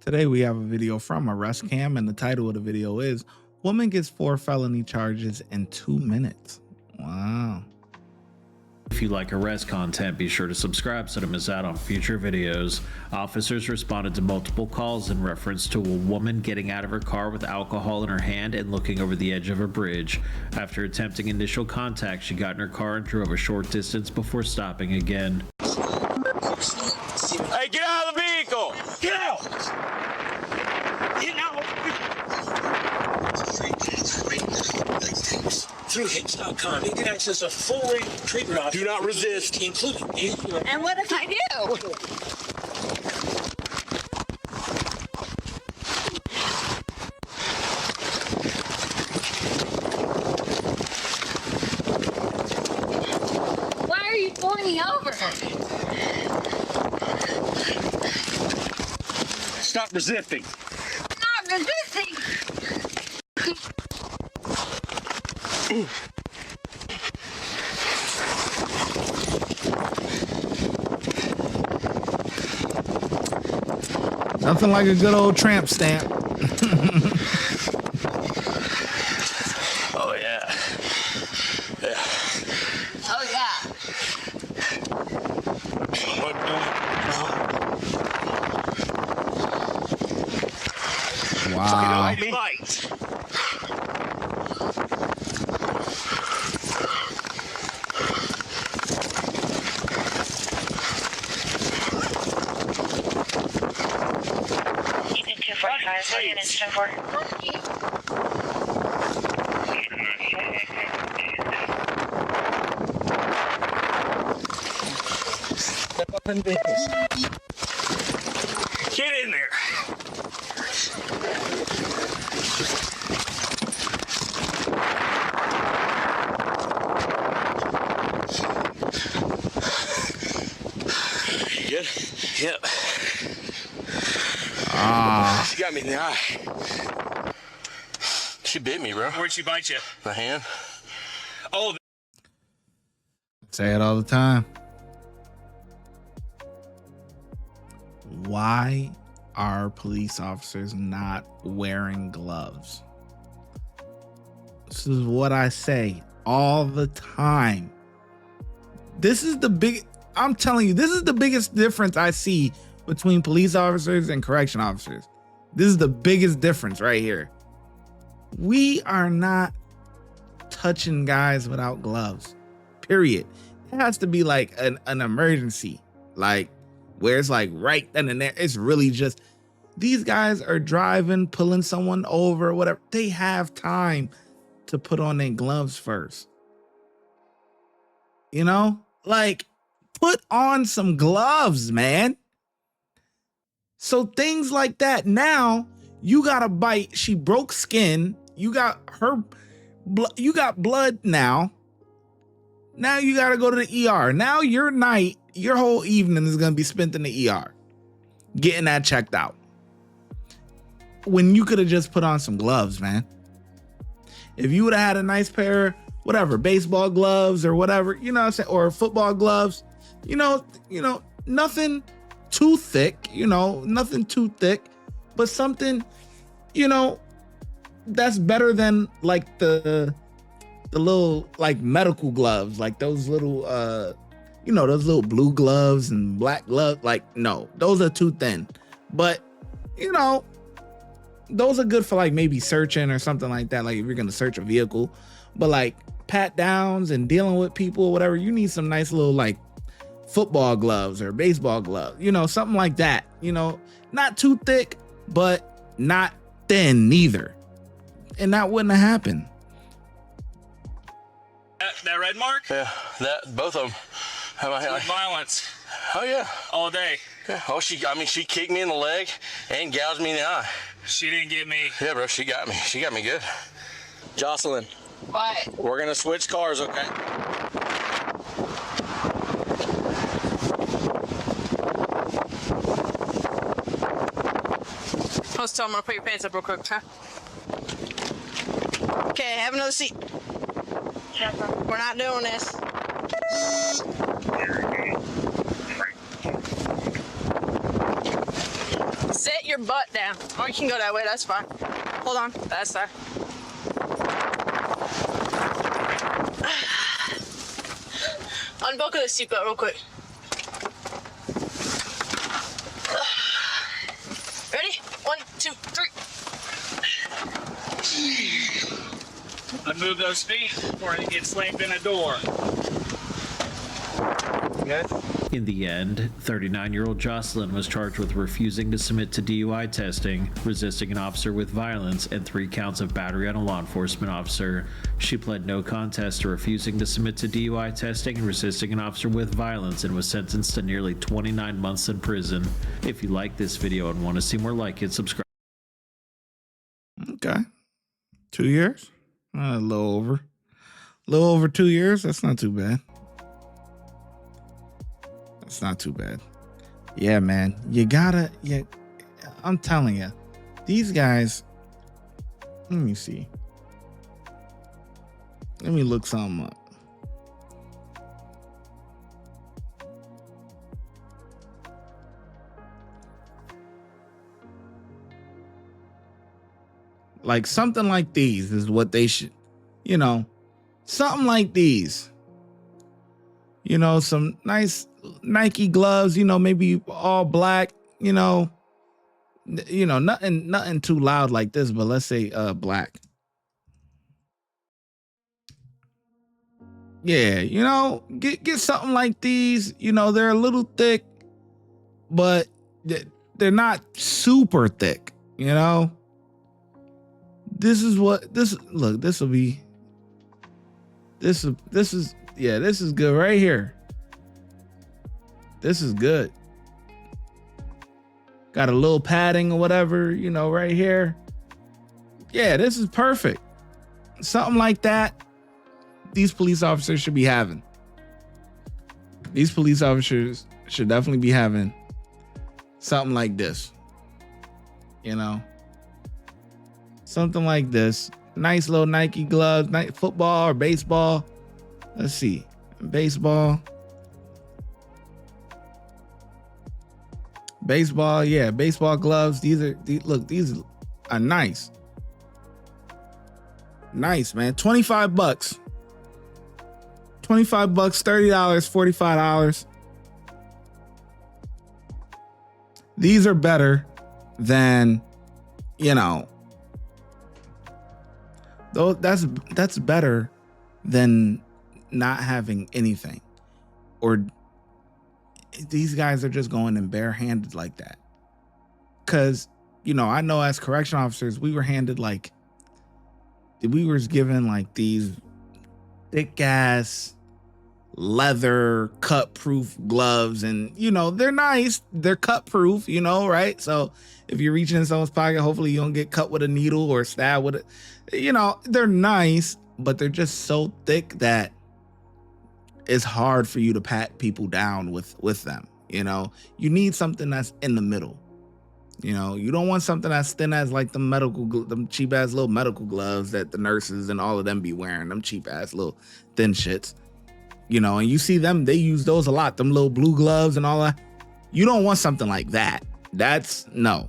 Today we have a video from Arrest Cam, and the title of the video is Woman Gets 4 Felony Charges in 2 Minutes. Wow. If you like arrest content, be sure to subscribe so to miss out on future videos. Officers responded to multiple calls in reference to a woman getting out of her car with alcohol in her hand and looking over the edge of a bridge. After attempting initial contact, she got in her car and drove a short distance before stopping again. Hey, get out of the vehicle! Get out! Get out! Through Hicks.com, you can access a full-range treatment option. Do not resist. Including... And what if I do? Why are you pulling me over? Stop resisting. I'm not resisting. Nothing like a good old tramp stamp. Oh, yeah. Yeah. Oh, yeah. Wow. Light. Keeping 245, what an incident for? Step up in business. Get in there. You good? Yep. She got me in the eye. She bit me, bro. Where'd she bite you? The hand. Oh, Say it all the time. Why are police officers not wearing gloves? This is what I say all the time. I'm telling you, this is the biggest difference I see between police officers and correction officers. This is the biggest difference right here. We are not touching guys without gloves, period. It has to be like an emergency, like where it's like right then and there. It's really just, these guys are driving, pulling someone over, whatever. They have time to put on their gloves first. You know, like put on some gloves, man. So things like that. Now you got a bite. She broke skin. You got her blood. You got blood now. Now you got to go to the ER. Now your whole evening is going to be spent in the ER getting that checked out. When you could have just put on some gloves, man. If you would have had a nice pair, whatever, baseball gloves or whatever, you know what I'm saying, or football gloves, you know, nothing too thick, nothing too thick, but something, that's better than like the little like medical gloves, like those little those little blue gloves and black gloves. Like, no, those are too thin. But those are good for like maybe searching or something like that, like if you're gonna search a vehicle. But like pat downs and dealing with people or whatever, you need some nice little like football gloves or baseball gloves, something like that. Not too thick, but not thin neither. And that wouldn't have happened. that red mark? Yeah, both of them. Violence. Oh yeah. All day. Yeah. Oh, she kicked me in the leg and gouged me in the eye. She didn't get me. Yeah, bro, she got me. She got me good. Jocelyn. What? We're gonna switch cars, okay? Let's tell him I'm gonna put your pants up real quick, huh? Okay, have another seat. We're not doing this. Sit your butt down. Or you can go that way, that's fine. Hold on, that's there. Unbuckle the seatbelt real quick. Ready? 1, 2, 3. Unmove those feet before they get slammed in a door. In the end, 39-year-old Jocelyn was charged with refusing to submit to DUI testing, resisting an officer with violence, and 3 counts of battery on a law enforcement officer. She pled no contest to refusing to submit to DUI testing and resisting an officer with violence and was sentenced to nearly 29 months in prison. If you like this video and want to see more like it, subscribe. Okay. 2 years? A little over. A little over 2 years. That's not too bad. It's not too bad. Yeah, man. I'm telling you, these guys, let me see. Let me look something up. Like something like these is what they should, something like these. Some nice Nike gloves, maybe all black, nothing too loud like this, but let's say black. Yeah, get something like these. They're a little thick, but they're not super thick, This is good right here. This is good. Got a little padding or whatever, right here. Yeah, this is perfect. Something like that, these police officers should be having. These police officers should definitely be having something like this. Something like this. Nice little Nike gloves, football or baseball. Let's see. Baseball, yeah, baseball gloves. These are nice. Nice, man. $25. $25, $30, $45. These are better than, though that's better than not having anything. Or these guys are just going in barehanded like that. Cause, I know as correction officers, we were given like these thick ass leather cut proof gloves, and they're nice, they're cut proof, right? So if you're reaching in someone's pocket, hopefully you don't get cut with a needle or stabbed with it. They're nice, but they're just so thick that it's hard for you to pat people down with them. You need something that's in the middle. You don't want something that's thin as like them cheap ass little medical gloves that the nurses and all of them be wearing, them cheap ass little thin shits. And you see them, they use those a lot, them little blue gloves and all that. You don't want something like that. That's no.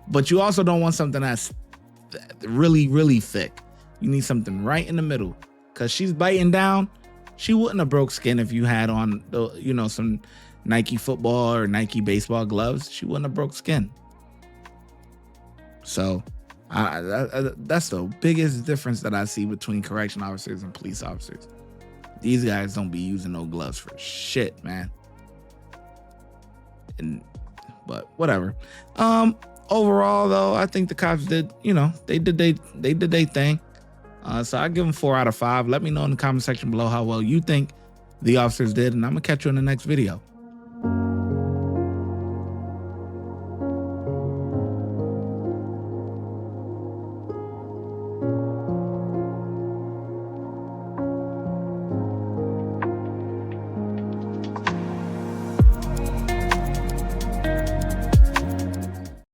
But you also don't want something that's really, really thick. You need something right in the middle, because she's biting down. She wouldn't have broke skin if you had on, some Nike football or Nike baseball gloves. She wouldn't have broke skin. So that's the biggest difference that I see between correction officers and police officers. These guys don't be using no gloves for shit, man. But whatever. Overall, though, I think the cops did, they did their thing. So I give them 4 out of 5. Let me know in the comment section below how well you think the officers did, and I'm gonna catch you in the next video.